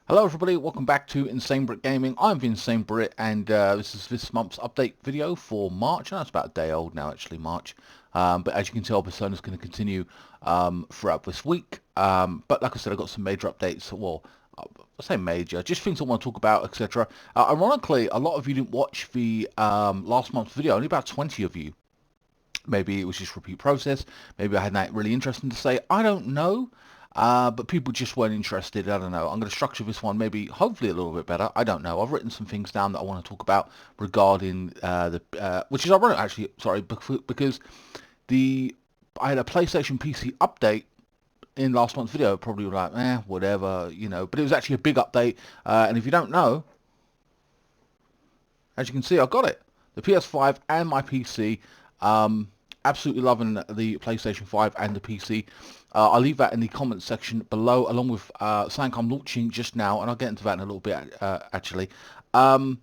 Hello everybody, welcome back to INSANEBRIT Gaming. I'm INSANEBRIT and this is this month's update video for March. I know it's about a day old now actually, March. But as you can tell, Persona is going to continue throughout this week. But like I said, I've got some major updates. Well, I say major, just things I want to talk about, etc. Ironically, a lot of you didn't watch the last month's video, only about 20 of you. Maybe it was just repeat process. Maybe I had nothing really interesting to say. I don't know. But people just weren't interested. I don't know. I'm going to structure this one maybe, hopefully a little bit better. I don't know. I've written some things down that I want to talk about regarding which is ironic actually. Sorry, because I had a PlayStation PC update in last month's video. Probably like, whatever, you know. But it was actually a big update. And if you don't know, as you can see, I got it. The PS5 and my PC. Absolutely loving the PlayStation 5 and the PC. I'll leave that in the comments section below, along with something I'm launching just now, and I'll get into that in a little bit, actually. So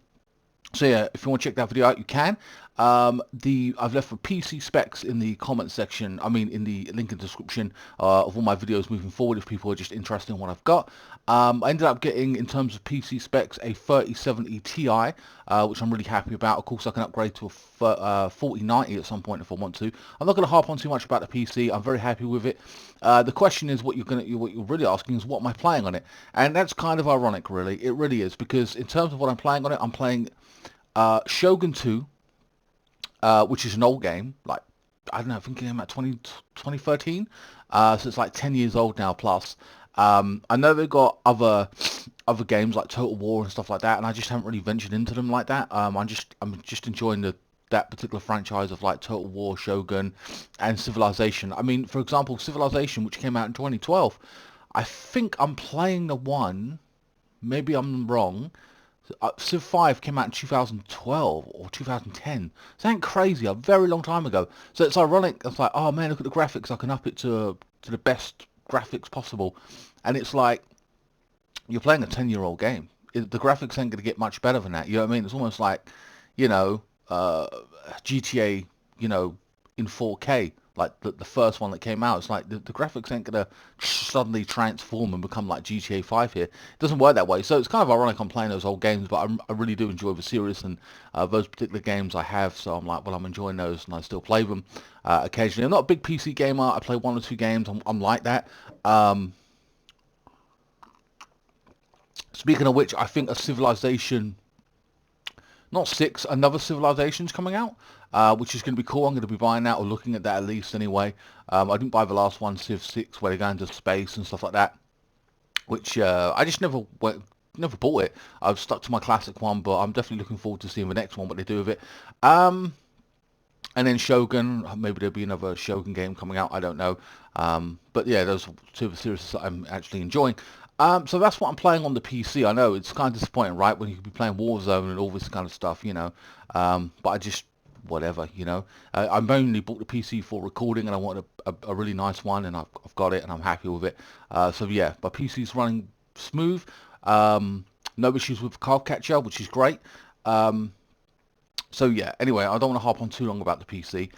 yeah, if you want to check that video out, you can. I've left the PC specs in the comment section. I mean, in the link in the description of all my videos moving forward, if people are just interested in what I've got. I ended up getting, in terms of PC specs, a 3070 Ti, which I'm really happy about. Of course, I can upgrade to a 4090 at some point if I want to. I'm not going to harp on too much about the PC. I'm very happy with it. The question is, what you're really asking is, what am I playing on it? And that's kind of ironic, really. It really is, because in terms of what I'm playing on it, I'm playing Shogun 2, which is an old game, like, I don't know, I think it came out 2013, so it's like 10 years old now plus. I know they've got other games like Total War and stuff like that, and I just haven't really ventured into them like that. I'm just enjoying that particular franchise of like Total War, Shogun, and Civilization. I mean, for example, Civilization, which came out in 2012, I think I'm playing the one, maybe I'm wrong, Civ 5 came out in 2012 or 2010. It's ain't crazy, a very long time ago. So it's ironic. It's like, oh man, look at the graphics. I can up it to the best graphics possible. And it's like, you're playing a 10-year-old game. The graphics ain't going to get much better than that. You know what I mean? It's almost like, you know, GTA, you know, in 4K. Like the first one that came out, it's like the graphics ain't gonna suddenly transform and become like GTA 5 here. It doesn't work that way. So it's kind of ironic I'm playing those old games, but I really do enjoy the series and those particular games I have. So I'm like, well, I'm enjoying those and I still play them occasionally. I'm not a big PC gamer. I play 1 or 2 games. I'm like that. Speaking of which, I think a Civilization, not 6, another Civilization's coming out, which is going to be cool. I'm going to be buying that or looking at that at least anyway. I didn't buy the last one, Civ 6, where they go into space and stuff like that, which I just never bought it. I've stuck to my classic one, but I'm definitely looking forward to seeing the next one, what they do with it. And then Shogun, maybe there'll be another Shogun game coming out, I don't know. But yeah, those are 2 of the series that I'm actually enjoying. So that's what I'm playing on the PC. I know it's kind of disappointing, right, when you could be playing Warzone and all this kind of stuff, you know. But I just, whatever, you know. I mainly bought the PC for recording, and I wanted a really nice one, and I've got it, and I'm happy with it. So yeah, my PC's running smooth. No issues with card catcher, which is great. So yeah, anyway, I don't want to harp on too long about the PC.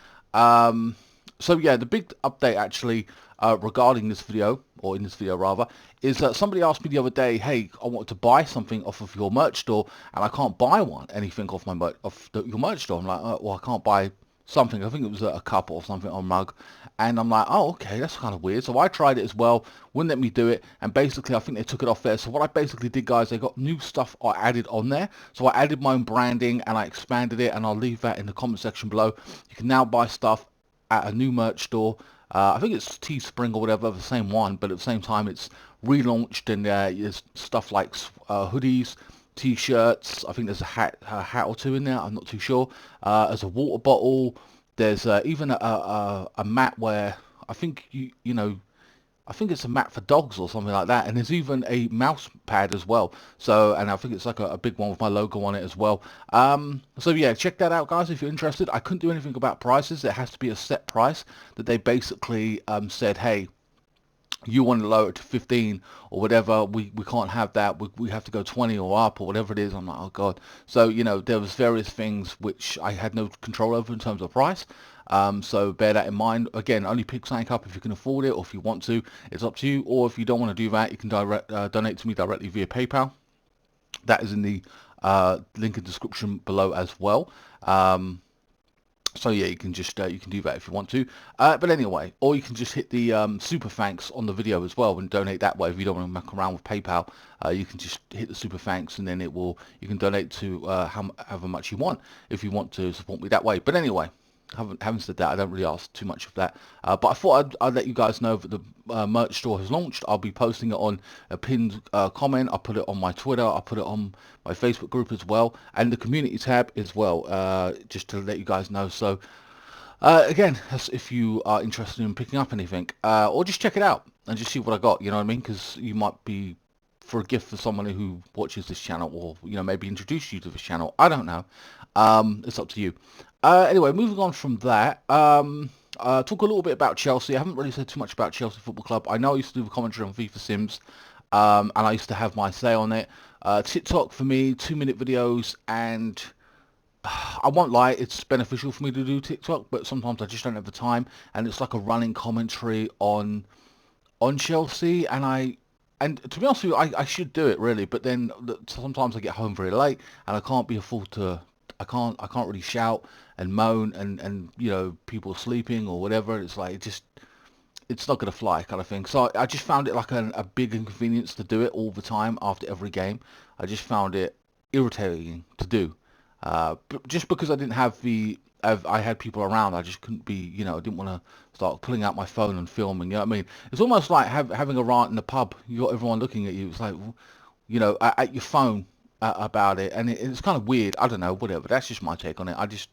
So yeah, the big update actually regarding this video, or in this video rather, is that somebody asked me the other day, hey, I wanted to buy something off of your merch store, and I can't buy anything off your merch store. I'm like, well, I can't buy something. I think it was a cup or something, or a mug. And I'm like, oh, okay, that's kind of weird. So I tried it as well, wouldn't let me do it, and basically I think they took it off there. So what I basically did, guys, they got new stuff I added on there. So I added my own branding and I expanded it, and I'll leave that in the comment section below. You can now buy stuff at a new merch store. I think it's Teespring or whatever, the same one, but at the same time it's relaunched, and there's stuff like hoodies, t-shirts. I think there's a hat or 2 in there, I'm not too sure. There's a water bottle. There's even a mat where I think you know, I think it's a mat for dogs or something like that, and there's even a mouse pad as well. So, and I think it's like a big one with my logo on it as well. So yeah, check that out, guys, if you're interested. I couldn't do anything about prices. It has to be a set price that they basically said, hey, you want to lower it to 15 or whatever, we can't have that, we have to go 20 or up or whatever it is. I'm like, oh god. So, you know, there was various things which I had no control over in terms of price. So bear that in mind. Again, only pick something up if you can afford it, or if you want to. It's up to you. Or if you don't want to do that, you can donate to me directly via PayPal. That is in the link in the description below as well. So yeah, you can just you can do that if you want to. But anyway, or you can just hit the super thanks on the video as well and donate that way. If you don't want to muck around with PayPal, you can just hit the super thanks, and then it will, you can donate to however much you want if you want to support me that way. But anyway, having said that, I don't really ask too much of that. But I thought I'd let you guys know that the merch store has launched. I'll be posting it on a pinned comment. I'll put it on my Twitter. I'll put it on my Facebook group as well, and the community tab as well, just to let you guys know. So again, if you are interested in picking up anything, or just check it out and just see what I got, you know what I mean? Because you might be for a gift for someone who watches this channel, or maybe introduce you to this channel. I don't know. It's up to you. Anyway, moving on from that, talk a little bit about Chelsea. I haven't really said too much about Chelsea Football Club. I know I used to do a commentary on FIFA Sims, and I used to have my say on it. TikTok for me, 2-minute videos, and I won't lie, it's beneficial for me to do TikTok, but sometimes I just don't have the time, and it's like a running commentary on Chelsea, and to be honest with you, I should do it really, but then sometimes I get home very late, and I can't be afford to. I can't really shout and moan, and people sleeping or whatever. It's like it's not gonna fly kind of thing. So I just found it like a big inconvenience to do it all the time after every game. I just found it irritating to do, but just because I didn't have I had people around, I just couldn't be, I didn't want to start pulling out my phone and filming, you know what I mean? It's almost like having a rant in the pub. You got everyone looking at you. It's like, at your phone about it, and it's kind of weird. I don't know, whatever. That's just my take on it.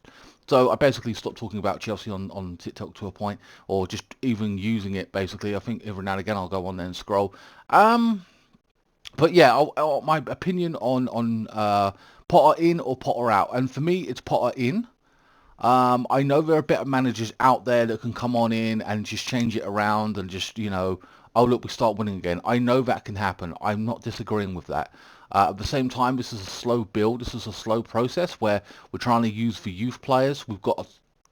So I basically stopped talking about Chelsea on TikTok to a point, or just even using it, basically. I think every now and again I'll go on there and scroll. But yeah, my opinion on Potter in or Potter out, and for me it's Potter in. I know there are better managers out there that can come on in and just change it around and just, oh look, we start winning again. I know that can happen. I'm not disagreeing with that. At the same time, this is a slow build. This is a slow process where we're trying to use for youth players. We've got a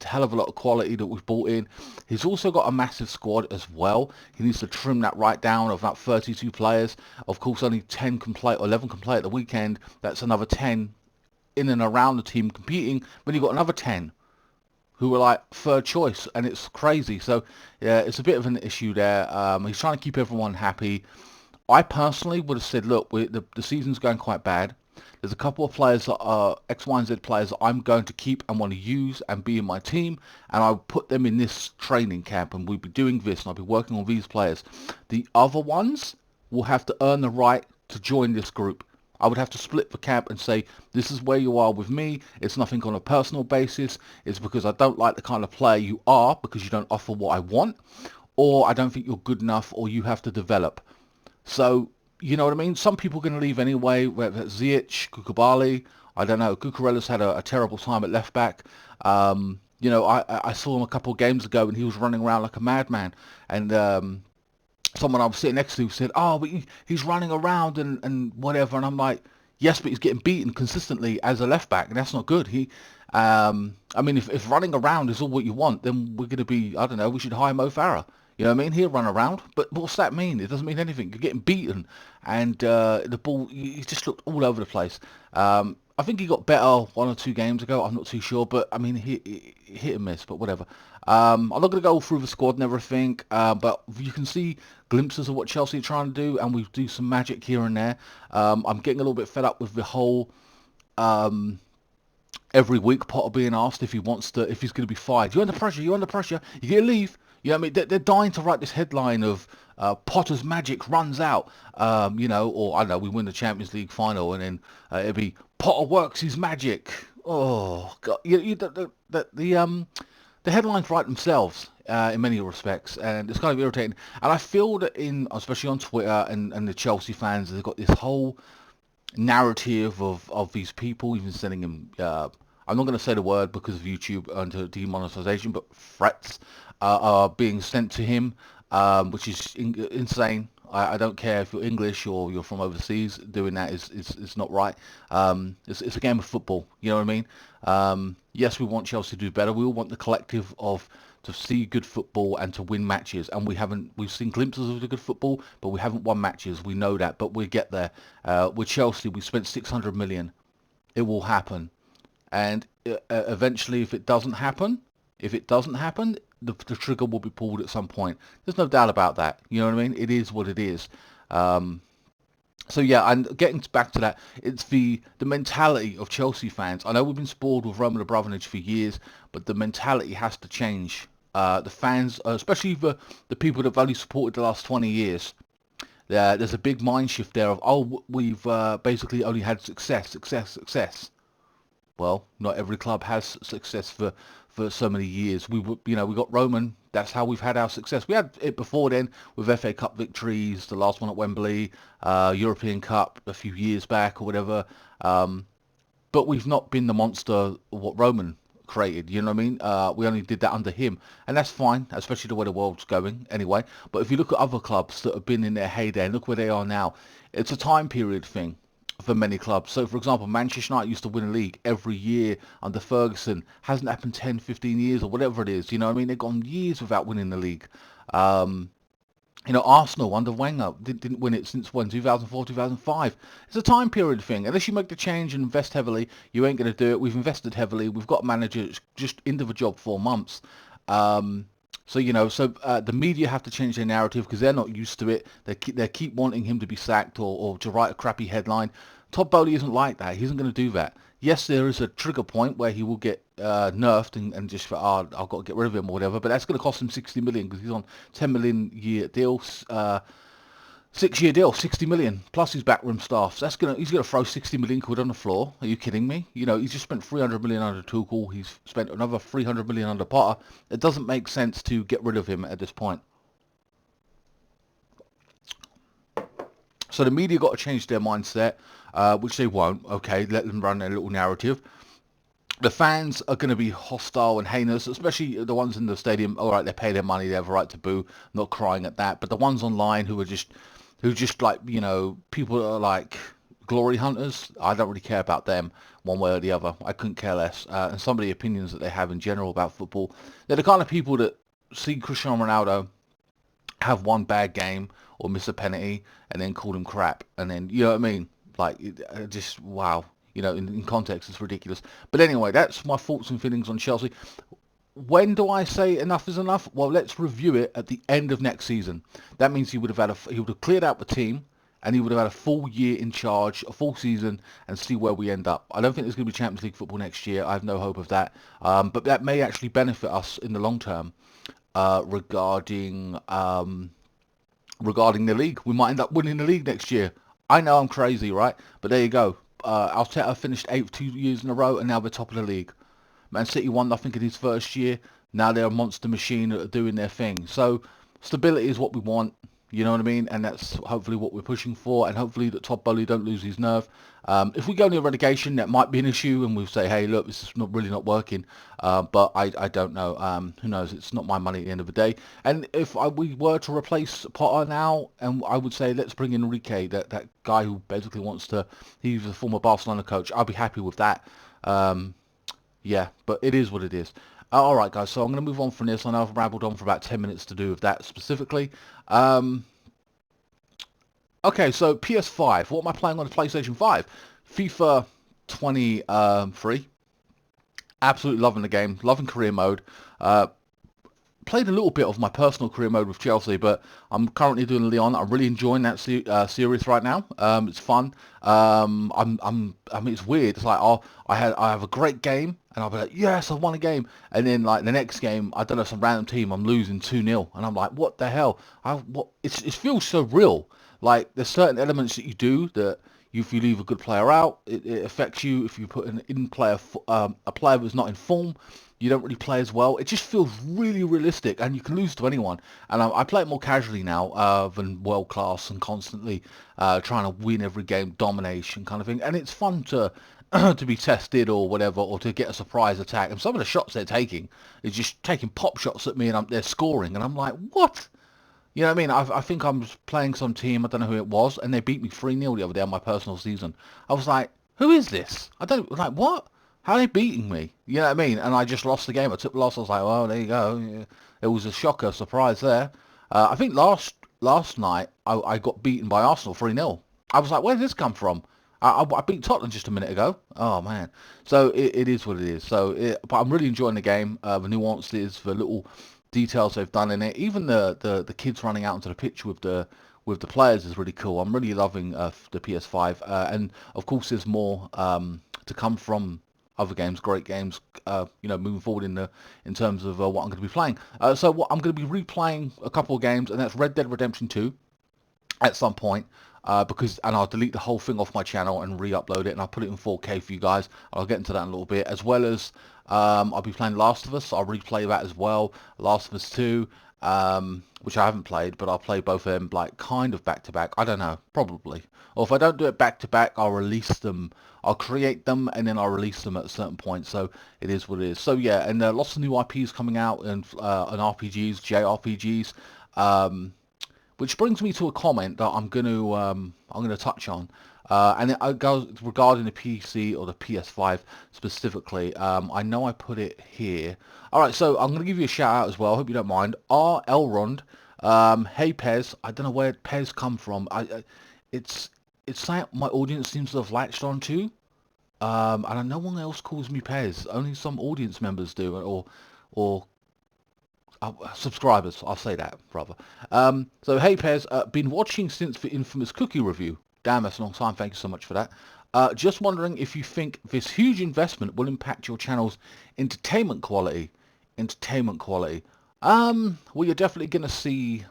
hell of a lot of quality that we've brought in. He's also got a massive squad as well. He needs to trim that right down of about 32 players. Of course, only 10 can play, or 11 can play at the weekend. That's another 10 in and around the team competing. But you've got another 10 who are like third choice, and it's crazy. So yeah, it's a bit of an issue there. He's trying to keep everyone happy. I personally would have said, look, the season's going quite bad. There's a couple of players that are X, Y, and Z players that I'm going to keep and want to use and be in my team, and I'll put them in this training camp, and we'll be doing this, and I'll be working on these players. The other ones will have to earn the right to join this group. I would have to split the camp and say, this is where you are with me. It's nothing on a personal basis. It's because I don't like the kind of player you are, because you don't offer what I want, or I don't think you're good enough, or you have to develop. So, you know what I mean? Some people are going to leave anyway, whether it's Ziyech, Koulibaly, I don't know. Cucurella's had a terrible time at left back. I saw him a couple of games ago, and he was running around like a madman. And someone I was sitting next to said, oh, but he's running around and whatever. And I'm like, yes, but he's getting beaten consistently as a left back, and that's not good. If running around is all what you want, then we're going to be, I don't know, we should hire Mo Farah. You know what I mean? He'll run around, but what's that mean? It doesn't mean anything. You're getting beaten, and the ball, he just looked all over the place. I think he got better 1 or 2 games ago. I'm not too sure, but I mean, he hit and miss, but whatever. I'm not going to go through the squad and everything, but you can see glimpses of what Chelsea are trying to do, and we do some magic here and there. I'm getting a little bit fed up with the whole every week Potter being asked if he's going to be fired. You're under pressure. You're under pressure. You get to leave. You know what I mean? They're dying to write this headline of Potter's magic runs out, or I don't know, we win the Champions League final, and then it'll be Potter works his magic. Oh God, the headlines write themselves in many respects, and it's kind of irritating. And I feel that especially on Twitter and the Chelsea fans, they've got this whole narrative of these people even sending him. I'm not going to say the word because of YouTube under demonetization, but threats are being sent to him, which is insane. I don't care if you're English or you're from overseas. Doing that is not right. It's a game of football. You know what I mean? Yes, we want Chelsea to do better. We all want the collective of to see good football and to win matches. And we've seen glimpses of the good football, but we haven't won matches. We know that, but we'll get there. With Chelsea, we spent 600 million. It will happen. And eventually, if it doesn't happen, the trigger will be pulled at some point. There's no doubt about that. You know what I mean? It is what it is. So yeah, and getting back to that, it's the mentality of Chelsea fans. I know we've been spoiled with Roman Abramovich for years, but the mentality has to change. The fans, especially the people that have only supported the last 20 years, there's a big mind shift there of, oh, we've basically only had success. Well, not every club has success for so many years. We got Roman. That's how we've had our success. We had it before then with FA Cup victories, the last one at Wembley, European Cup a few years back or whatever. But we've not been the monster what Roman created. You know what I mean? We only did that under him, and that's fine, especially the way the world's going anyway. But if you look at other clubs that have been in their heyday and look where they are now, it's a time period thing for many clubs. So for example, Manchester United used to win a league every year under Ferguson. Hasn't happened 10, 15 years or whatever it is. You know what I mean? They've gone years without winning the league. Arsenal under Wenger didn't win it since when? 2004, 2005. It's a time period thing. Unless you make the change and invest heavily, you ain't going to do it. We've invested heavily. We've got a manager that's just into the job 4 months. The media have to change their narrative because they're not used to it. They keep wanting him to be sacked or to write a crappy headline. Todd Bowley isn't like that. He isn't going to do that. Yes, there is a trigger point where he will get nerfed and just, I've got to get rid of him or whatever, but that's going to cost him 60 million because he's on 10 million year deal, 6-year deal, 60 million plus his backroom staff. So he's going to throw 60 million quid on the floor. Are you kidding me? You know, he's just spent 300 million under Tuchel. He's spent another 300 million under Potter. It doesn't make sense to get rid of him at this point. So the media got to change their mindset, which they won't. Okay, let them run their little narrative. The fans are going to be hostile and heinous, especially the ones in the stadium. All right, they pay their money, they have a right to boo. Not crying at that, but the ones online who just like, you know, people that are like glory hunters, I don't really care about them one way or the other. I couldn't care less. And some of the opinions that they have in general about football, they're the kind of people that see Cristiano Ronaldo have one bad game or miss a penalty and then call him crap, and then, you know what I mean, like, just wow, you know, in context it's ridiculous. But anyway, that's my thoughts and feelings on Chelsea. When do I say enough is enough? Well, let's review it at the end of next season. That means he would have cleared out the team, and he would have had a full year in charge, a full season, and see where we end up. I don't think there's going to be Champions League football next year. I have no hope of that. But that may actually benefit us in the long term regarding the league. We might end up winning the league next year. I know I'm crazy, right? But there you go. Arteta finished 8th 2 years in a row, and now we're top of the league. Man City won nothing in his first year. Now they're a monster machine that are doing their thing. So stability is what we want. You know what I mean? And that's hopefully what we're pushing for. And hopefully that Todd Bowley don't lose his nerve. If we go near relegation, that might be an issue. And we'll say, hey, look, this is really not working. But I don't know. Who knows? It's not my money at the end of the day. And if we were to replace Potter now, and I would say, let's bring in Enrique, that guy who basically wants to, he's a former Barcelona coach. I'll be happy with that. Yeah, but it is what it is. All right, guys, so I'm going to move on from this. I know I've rambled on for about 10 minutes to do with that specifically. Okay, so PS5. What am I playing on the PlayStation 5? FIFA 23. Absolutely loving the game. Loving career mode. Played a little bit of my personal career mode with Chelsea, but I'm currently doing Leon. I'm really enjoying that series right now. It's fun. I mean, it's weird. It's like, I have a great game, and I'll be like, yes, I won a game, and then like the next game, I don't know, some random team, I'm losing 2-0, and I'm like, what the hell? It feels so real. Like there's certain elements that you do that if you leave a good player out, it affects you. If you put an a player who's not in form, you don't really play as well. It just feels really realistic, and you can lose to anyone. And I play it more casually now than world class and constantly trying to win every game, domination kind of thing. And it's fun to to be tested or whatever, or to get a surprise attack. And some of the shots they're taking is just taking pop shots at me, and they're scoring, and I'm like, what? You know what I mean? I think I was playing some team, I don't know who it was, and they beat me 3-0 the other day on my personal season. I was like, who is this? I don't, like, what? How are they beating me? You know what I mean? And I just lost the game. I took the loss. I was like, well, there you go. Yeah. It was a shocker, surprise there. I think last night I got beaten by Arsenal 3-0. I was like, where did this come from? I beat Tottenham just a minute ago. Oh man. So it is what it is. But I'm really enjoying the game. The nuances, the little details they've done in it. Even the kids running out into the pitch with the players is really cool. I'm really loving the PS5, and of course there's more to come from other games, great games. You know, moving forward in terms of what I'm going to be playing. So what I'm going to be replaying a couple of games, and that's Red Dead Redemption 2 at some point. And I'll delete the whole thing off my channel and re-upload it, and I'll put it in 4K for you guys. I'll get into that in a little bit, as well as I'll be playing Last of Us. I'll replay that as well, Last of Us 2, which I haven't played, but I'll play both of them like kind of back to back. I don't know, probably. Or if I don't do it back to back, I'll release them. I'll create them and then I'll release them at a certain point. So it is what it is. So yeah, and lots of new IPs coming out and RPGs, JRPGs. Which brings me to a comment that I'm gonna touch on, and it goes regarding the PC or the PS5 specifically. I know I put it here. All right, so I'm gonna give you a shout out as well. Hope you don't mind. R. Elrond, hey Pez. I don't know where Pez come from. It's something my audience seems to have latched onto. And I no one else calls me Pez. Only some audience members do, or subscribers, I'll say that, brother. So, hey, Pez, been watching since the infamous cookie review. Damn, that's a long time. Thank you so much for that. Just wondering if you think this huge investment will impact your channel's entertainment quality. Entertainment quality. Well, you're definitely going to see...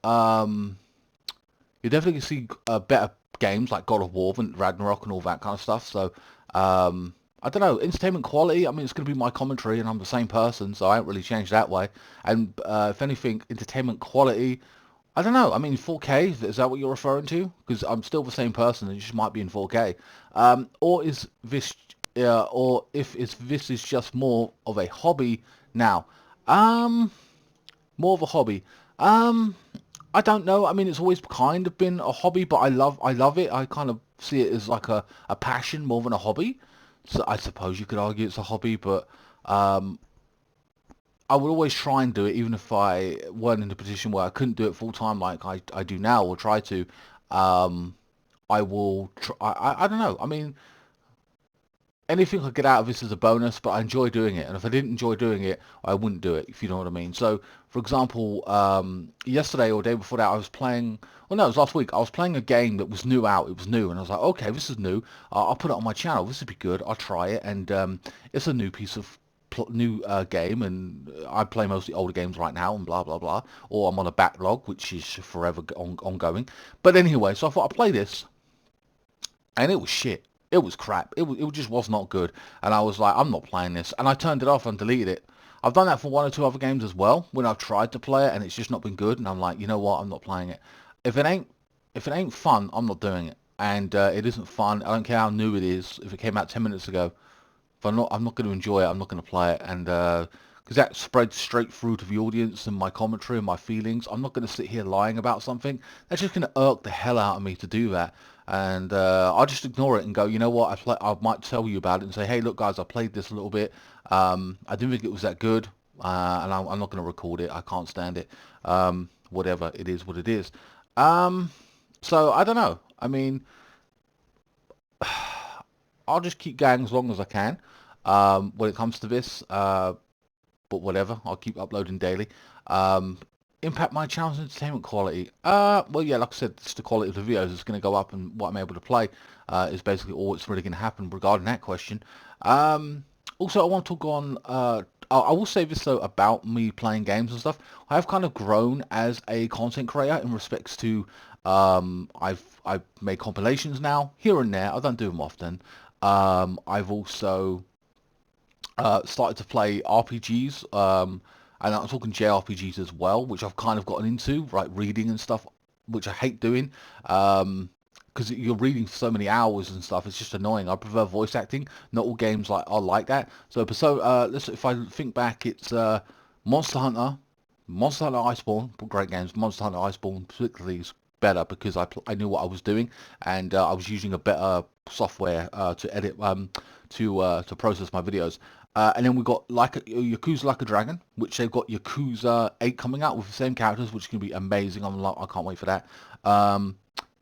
you're definitely going to see better games like God of War and Ragnarok and all that kind of stuff. So, I don't know, entertainment quality, I mean, it's going to be my commentary and I'm the same person, so I ain't really changed that way. And if anything, entertainment quality, I don't know, I mean, 4K, is that what you're referring to? Because I'm still the same person, it just might be in 4K. Or is this, or if this is just more of a hobby now? More of a hobby. I don't know, I mean, it's always kind of been a hobby, but I love it. I kind of see it as like a passion more than a hobby. So I suppose you could argue it's a hobby, but I would always try and do it, even if I weren't in a position where I couldn't do it full time like I do now, or try to. I will try, I don't know. I mean, anything I get out of this is a bonus, but I enjoy doing it. And if I didn't enjoy doing it, I wouldn't do it, if you know what I mean. So, for example, yesterday or the day before that, I was playing, well, no, it was last week. I was playing a game that was new out. It was new. And I was like, okay, this is new. I'll put it on my channel. This would be good. I'll try it. And it's a new piece of new game. And I play mostly older games right now and blah, blah, blah. Or I'm on a backlog, which is forever ongoing. But anyway, so I thought I'd play this. And it was shit. It was crap. It just was not good. And I was like, I'm not playing this. And I turned it off and deleted it. I've done that for one or two other games as well, when I've tried to play it and it's just not been good. And I'm like, you know what? I'm not playing it. If it ain't fun, I'm not doing it. And it isn't fun. I don't care how new it is. If it came out 10 minutes ago, if I'm not going to enjoy it. I'm not going to play it. And because that spreads straight through to the audience and my commentary and my feelings. I'm not going to sit here lying about something. That's just going to irk the hell out of me to do that. And I'll just ignore it and go, you know what, I might tell you about it and say, hey, look, guys, I played this a little bit. I didn't think it was that good, and I'm not going to record it. I can't stand it. Whatever, it is what it is. So, I don't know. I mean, I'll just keep going as long as I can when it comes to this. But whatever, I'll keep uploading daily. Impact my channel's entertainment quality. Well, yeah, like I said, it's the quality of the videos is going to go up, and what I'm able to play is basically all that's really going to happen regarding that question. Also, I want to talk on, I will say this, though, about me playing games and stuff. I have kind of grown as a content creator in respects to, I've made compilations now, here and there. I don't do them often. I've also started to play RPGs, and I'm talking JRPGs as well, which I've kind of gotten into, like reading and stuff, which I hate doing, because you're reading for so many hours and stuff. It's just annoying. I prefer voice acting. Not all games are like that. So if I think back, it's Monster Hunter, Monster Hunter Iceborne, great games. Monster Hunter Iceborne particularly is better because I knew what I was doing, and I was using a better software to edit to process my videos. And then we got like Yakuza Like a Dragon, which they've got Yakuza 8 coming out with the same characters, which is going to be amazing. I can't wait for that.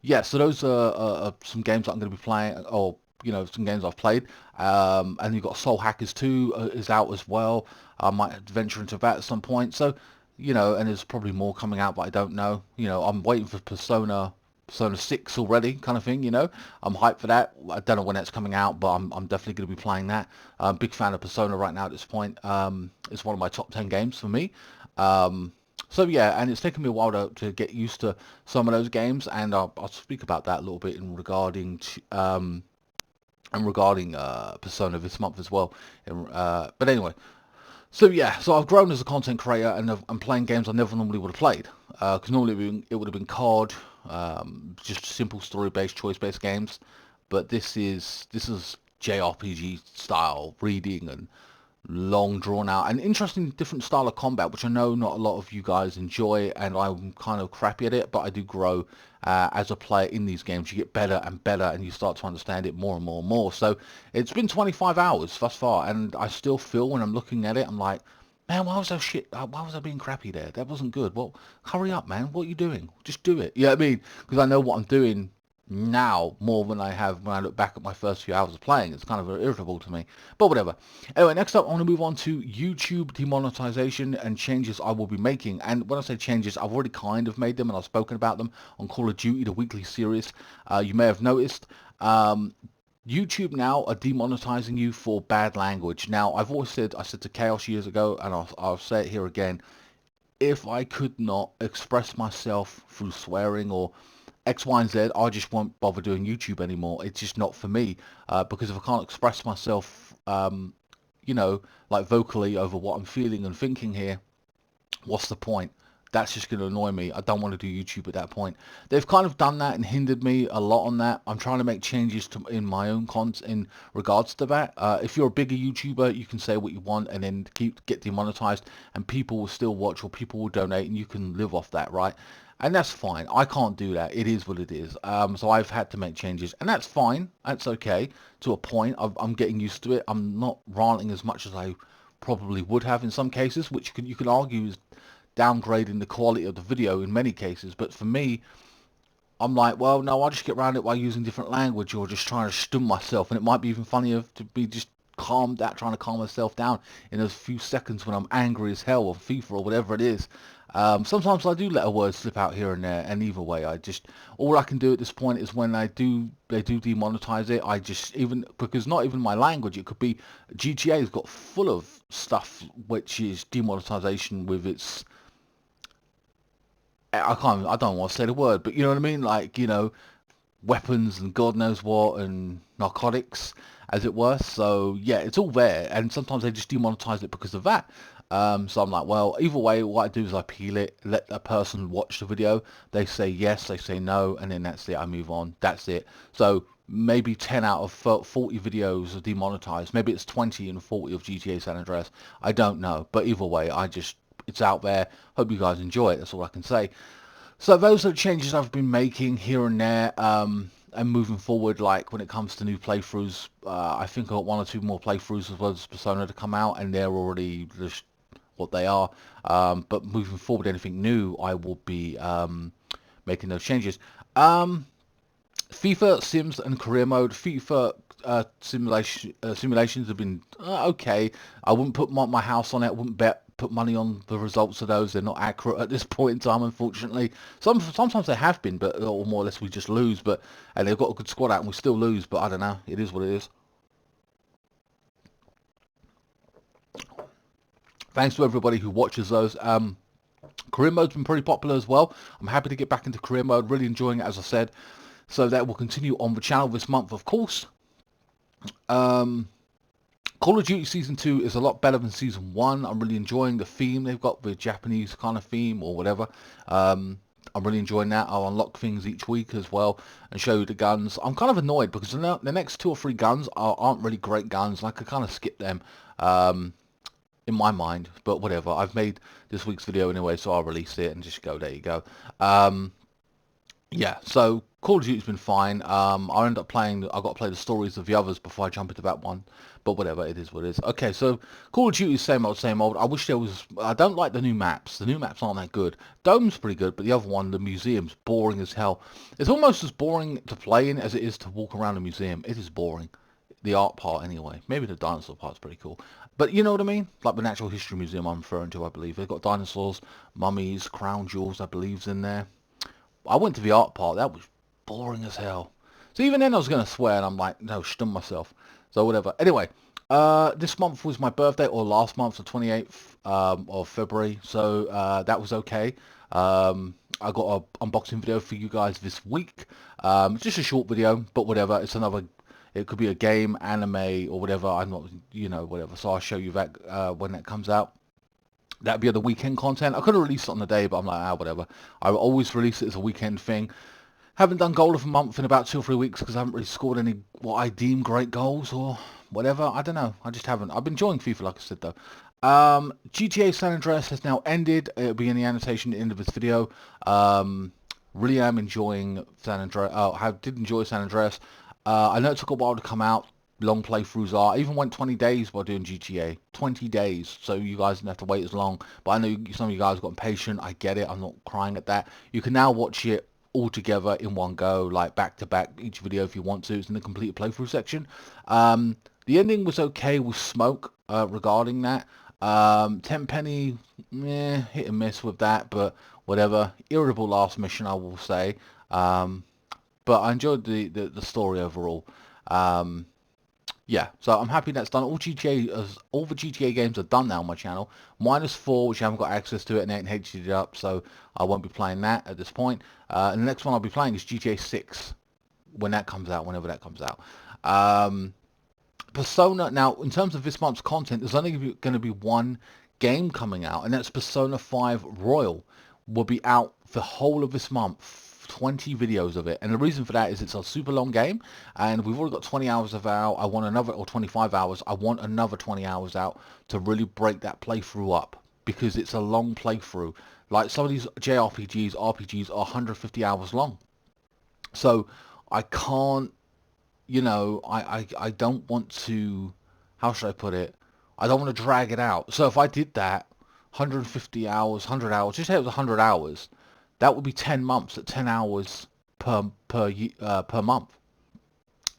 Yeah, so those are some games that I'm going to be playing, or some games I've played. And you've got Soul Hackers 2 is out as well. I might venture into that at some point. So, and there's probably more coming out, but I don't know. I'm waiting for Persona 6 already, kind of thing. I'm hyped for that. I don't know when that's coming out, but I'm definitely going to be playing that. I'm a big fan of Persona right now at this point. It's one of my top 10 games for me. So yeah, and it's taken me a while to get used to some of those games, and I'll speak about that a little bit regarding Persona this month as well. But anyway, so yeah, so I've grown as a content creator, and I'm playing games I never normally would have played. Because normally it would have been COD, just simple story-based, choice-based games. But this is JRPG style reading and long drawn out and interesting different style of combat, which I know not a lot of you guys enjoy, and I'm kind of crappy at it, but I do grow as a player in these games. You get better and better, and you start to understand it more and more and more. So it's been 25 hours thus far, and I still feel when I'm looking at it, I'm like, man, why was I being crappy there? That wasn't good. Well, hurry up, man. What are you doing? Just do it. You know what I mean? Because I know what I'm doing now more than I have when I look back at my first few hours of playing. It's kind of irritable to me, but whatever. Anyway, next up I want to move on to YouTube demonetization and changes I will be making. And when I say changes, I've already kind of made them, and I've spoken about them on Call of Duty, the weekly series. You may have noticed YouTube now are demonetizing you for bad language. Now, I've always said, I said to Chaos years ago, and I'll say it here again, if I could not express myself through swearing or X, Y, and Z, I just won't bother doing YouTube anymore. It's just not for me, because if I can't express myself, like vocally over what I'm feeling and thinking here, what's the point? That's just going to annoy me. I don't want to do YouTube at that point. They've kind of done that and hindered me a lot on that. I'm trying to make changes in my own content in regards to that. If you're a bigger YouTuber, you can say what you want and then get demonetized, and people will still watch, or people will donate, and you can live off that, right? And that's fine. I can't do that. It is what it is. So I've had to make changes, and that's fine. That's okay to a point. I'm getting used to it. I'm not ranting as much as I probably would have in some cases, which you can argue is downgrading the quality of the video in many cases. But for me, I'm like, well, no, I'll just get around it by using different language, or just trying to stum myself. And it might be even funnier to be just calmed down, trying to calm myself down in those few seconds when I'm angry as hell, or FIFA, or whatever it is. Sometimes I do let a word slip out here and there, and either way, all I can do at this point is when they do demonetize it, I just, even, because not even my language, it could be, GTA's got full of stuff which is demonetization with its, I don't want to say the word, but you know what I mean, like, weapons and God knows what, and narcotics, as it were. So yeah, it's all there, and sometimes they just demonetize it because of that. So I'm like, well, either way, what I do is I peel it, let a person watch the video, they say yes, they say no, and then that's it, I move on, that's it. So maybe 10 out of 40 videos are demonetized, maybe it's 20 and 40 of GTA San Andreas, I don't know, but either way, it's out there, hope you guys enjoy it, that's all I can say. So those are the changes I've been making here and there, and moving forward, like when it comes to new playthroughs, I think I've got 1 or 2 more playthroughs as well as Persona to come out, and they're already just what they are. But moving forward, anything new, I will be making those changes. FIFA Sims and career mode. FIFA simulations have been okay. I wouldn't put my house on it. I wouldn't put money on the results of those. They're not accurate at this point in time, unfortunately. Sometimes they have been, but or more or less we just lose. And they've got a good squad out, and we still lose. But I don't know. It is what it is. Thanks to everybody who watches those. Career mode's been pretty popular as well. I'm happy to get back into career mode. Really enjoying it, as I said. So that will continue on the channel this month, of course. Call of Duty Season 2 is a lot better than Season 1. I'm really enjoying the theme they've got, the Japanese kind of theme or whatever. I'm really enjoying that. I'll unlock things each week as well and show you the guns. I'm kind of annoyed because the next 2 or 3 guns aren't really great guns. I could kind of skip them. in my mind, but whatever. I've made this week's video anyway, so I'll release it and just go, there you go. Yeah, so Call of Duty's been fine. I end up playing, I've got to play the stories of the others before I jump into that one. But whatever, it is what it is. Okay, so Call of Duty is same old, same old. I wish there was, I don't like the new maps. The new maps aren't that good. Dome's pretty good, but the other one, the museum's boring as hell. It's almost as boring to play in as it is to walk around a museum. It is boring. The art part anyway. Maybe the dinosaur part's pretty cool. But you know what I mean? Like the Natural History Museum I'm referring to, I believe. They've got dinosaurs, mummies, crown jewels, I believe's in there. I went to the art part. That was boring as hell. So even then I was going to swear, and I'm like, no, stum myself. So whatever. Anyway, this month was my birthday, or last month, the 28th of February. So that was okay. I got an unboxing video for you guys this week. Just a short video, but whatever. It's another... It could be a game, anime, or whatever. I'm not, you know, whatever. So I'll show you that when that comes out. That'd be the weekend content. I could have released it on the day, but I'm like, whatever. I will always release it as a weekend thing. Haven't done goal of a month in about 2 or 3 weeks because I haven't really scored any what I deem great goals or whatever. I don't know. I just haven't. I've been enjoying FIFA, like I said, though. GTA San Andreas has now ended. It'll be in the annotation at the end of this video. Really am enjoying San Andreas. I did enjoy San Andreas. I know it took a while to come out. Long playthroughs are. I even went 20 days while doing GTA. 20 days. So you guys didn't have to wait as long. But I know some of you guys got impatient. I get it. I'm not crying at that. You can now watch it all together in one go, like back to back, each video if you want to. It's in the complete playthrough section. The ending was okay with Smoke regarding that. Tenpenny, hit and miss with that, but whatever. Irritable last mission, I will say. But I enjoyed the story overall. Yeah, so I'm happy that's done. All the GTA games are done now on my channel. -4, which I haven't got access to it, and they ain't HD'd it up, so I won't be playing that at this point. And the next one I'll be playing is GTA 6, when that comes out, whenever that comes out. Persona, now, in terms of this month's content, there's only going to be one game coming out, and that's Persona 5 Royal. Will be out the whole of this month. 20 videos of it, and the reason for that is it's a super long game, and we've already got 20 hours of out. I want another, or 25 hours. I want another 20 hours out to really break that playthrough up, because it's a long playthrough. Like some of these JRPGs, RPGs are 150 hours long. So I can't, you know, I don't want to, how should I put it? I don't want to drag it out. So if I did that, 150 hours, 100 hours, just say it was 100 hours, that would be 10 months at 10 hours per month.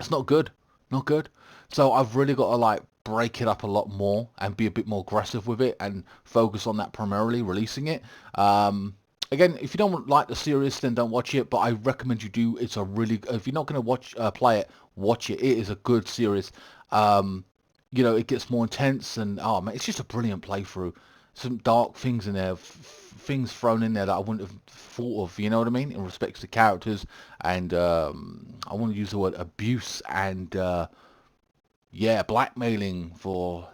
It's not good. Not good. So I've really got to like break it up a lot more and be a bit more aggressive with it and focus on that primarily, releasing it. Again, if you don't like the series, then don't watch it, but I recommend you do. It's a really, if you're not going to play it, watch it. It is a good series. You know, it gets more intense, and oh man, it's just a brilliant playthrough. Some dark things in there, things thrown in there that I wouldn't have thought of, you know what I mean, in respect to the characters, and I want to use the word abuse and yeah, blackmailing for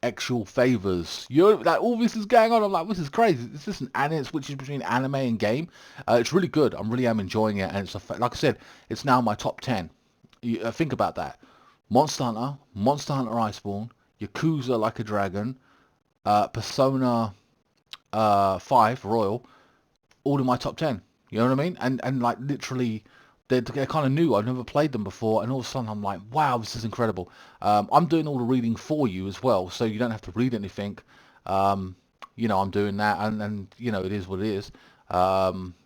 actual favors. You know, like all this is going on. I'm like, this is crazy. It's just an anime switches between anime and game. It's really good. I really am enjoying it, and it's like I said, it's now my top 10. Think about that: Monster Hunter, Monster Hunter Iceborne, Yakuza Like a Dragon, Persona 5 Royal, all in my top 10. You know what I mean? And like literally, they're kind of new. I've never played them before, and all of a sudden I'm like, wow, this is incredible. I'm doing all the reading for you as well, so you don't have to read anything. You know, I'm doing that, and you know, it is what it is.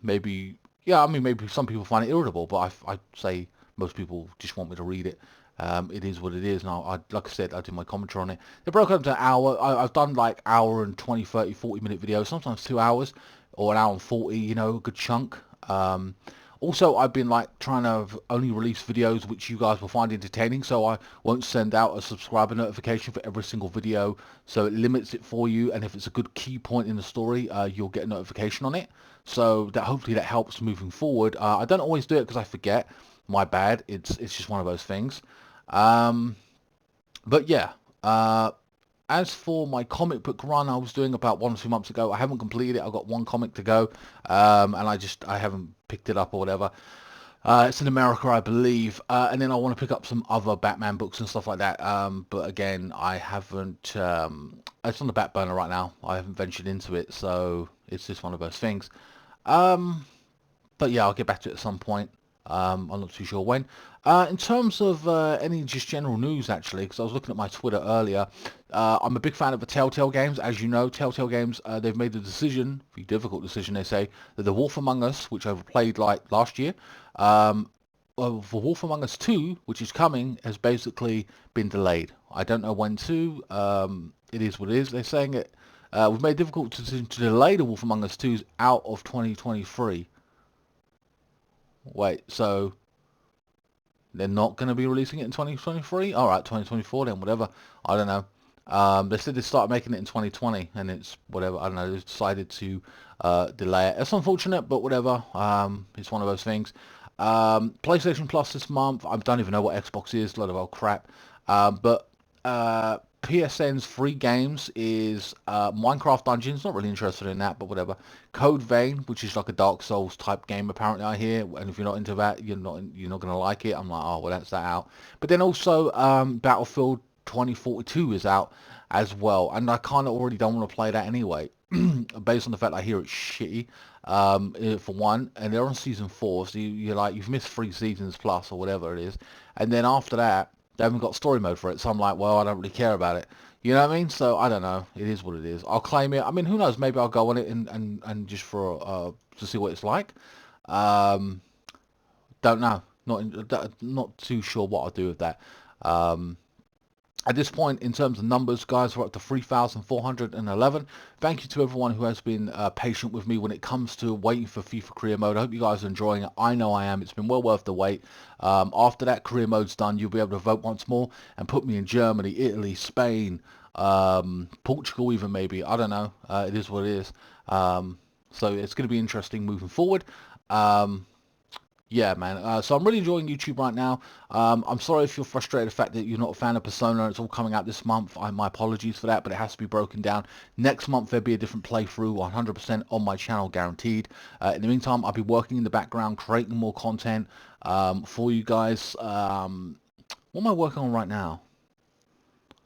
Maybe, yeah, I mean, maybe some people find it irritable, but I say most people just want me to read it. It is what it is, and like I said, I did my commentary on it. They broke up to an hour. I've done like hour and 20, 30, 40 minute videos, sometimes 2 hours, or an hour and 40, you know, a good chunk. Also, I've been like trying to only release videos which you guys will find entertaining, so I won't send out a subscriber notification for every single video, so it limits it for you, and if it's a good key point in the story, you'll get a notification on it, so that hopefully that helps moving forward. I don't always do it because I forget. My bad. It's just one of those things. But yeah, as for my comic book run I was doing about 1 or 2 months ago, I haven't completed it. I've got one comic to go, and I haven't picked it up or whatever. It's in America, I believe, and then I want to pick up some other Batman books and stuff like that. But again, I haven't. It's on the back burner right now. I haven't ventured into it, so it's just one of those things. Um, but yeah, I'll get back to it at some point. I'm not too sure when. In terms of any just general news, actually, because I was looking at my Twitter earlier, I'm a big fan of the Telltale games. As you know, Telltale games, they've made the decision, the difficult decision, they say, that The Wolf Among Us, which I played like last year, The Wolf Among Us 2, which is coming, has basically been delayed. I don't know when to. It is what it is. They're saying it. We've made a difficult decision to delay The Wolf Among Us 2 out of 2023. Wait, so they're not going to be releasing it in 2023? All right, 2024 then, whatever. I don't know. They said they started making it in 2020, and it's whatever. I don't know. They decided to delay it. It's unfortunate, but whatever. It's one of those things. PlayStation Plus this month. I don't even know what Xbox is. A lot of old crap. But PSN's free games is Minecraft Dungeons. Not really interested in that, but whatever. Code Vein, which is like a Dark Souls type game, apparently I hear. And if you're not into that, you're not gonna like it. I'm like, oh well, that's that out. But then also Battlefield 2042 is out as well, and I kind of already don't want to play that anyway, based on the fact I hear it's shitty. For one, and they're on season 4, so you're like you've missed 3 seasons plus or whatever it is, and then after that. They haven't got story mode for it, so I'm like, well, I don't really care about it. You know what I mean? So I don't know. It is what it is. I'll claim it. I mean, who knows? Maybe I'll go on it and just for to see what it's like. Um, don't know. Not too sure what I'll do with that. Um, at this point, in terms of numbers, guys, we're up to 3,411. Thank you to everyone who has been patient with me when it comes to waiting for FIFA Career Mode. I hope you guys are enjoying it. I know I am. It's been well worth the wait. After that Career Mode's done, you'll be able to vote once more and put me in Germany, Italy, Spain, Portugal even maybe. I don't know. It is what it is. So it's going to be interesting moving forward. Yeah, man. So I'm really enjoying YouTube right now. I'm sorry if you're frustrated the fact that you're not a fan of Persona. It's all coming out this month. My apologies for that, but it has to be broken down. Next month there'll be a different playthrough, 100% on my channel, guaranteed. In the meantime, I'll be working in the background, creating more content for you guys. What am I working on right now?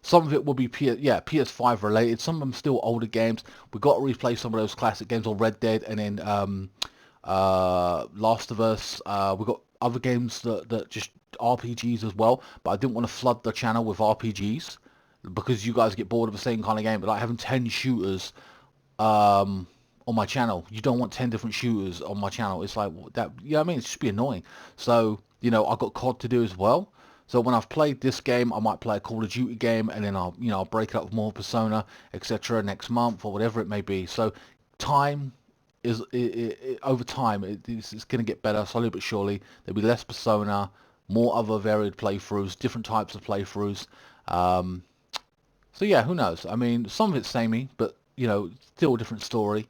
Some of it will be PS5 related. Some of them still older games. We've got to replay some of those classic games on Red Dead, and then Last of Us. We've got other games that just RPGs as well, but I didn't want to flood the channel with RPGs because you guys get bored of the same kind of game. But like having 10 shooters on my channel, you don't want 10 different shooters on my channel. It's like that. You know what I mean? It's just be annoying. So I've got COD to do as well. So when I've played this game, I might play a Call of Duty game, and then I'll break it up with more Persona, etc. next month or whatever it may be. So time is over time it's going to get better slowly but surely. There'll be less Persona, more other varied playthroughs, different types of playthroughs. So yeah, who knows? I mean, some of it's samey, but still a different story.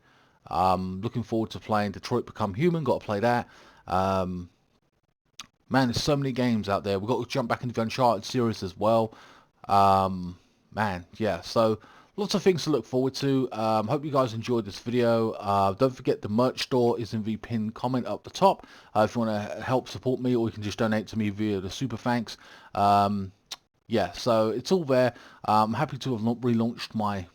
Looking forward to playing Detroit Become Human. Got to play that. Man, there's so many games out there. We've got to jump back into the Uncharted series as well. Man, yeah, so lots of things to look forward to. Hope you guys enjoyed this video. Don't forget the merch store is in the pinned comment up the top. If you want to help support me, or you can just donate to me via the super thanks. Yeah, so it's all there. I'm happy to have relaunched my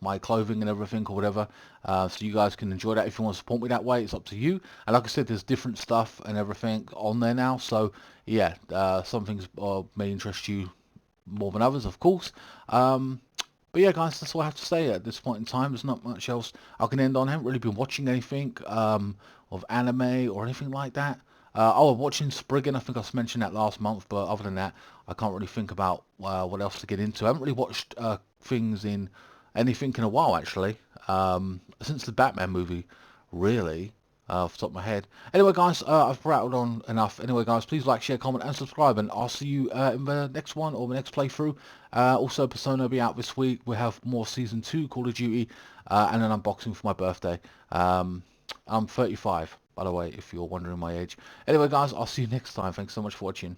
my clothing and everything or whatever, so you guys can enjoy that. If you want to support me that way, it's up to you. And like I said, there's different stuff and everything on there now, so yeah, some things may interest you more than others, of course. But yeah, guys, that's all I have to say at this point in time. There's not much else I can end on. I haven't really been watching anything of anime or anything like that. I'm watching Spriggan. I think I mentioned that last month, but other than that, I can't really think about what else to get into. I haven't really watched anything in a while, actually, since the Batman movie, really, off the top of my head. Anyway, guys, I've rattled on enough. Anyway, guys, please like, share, comment, and subscribe, and I'll see you in the next one or the next playthrough. Also, Persona will be out this week. We have more Season 2 Call of Duty, and an unboxing for my birthday. I'm 35, by the way, if you're wondering my age. Anyway, guys, I'll see you next time. Thanks so much for watching.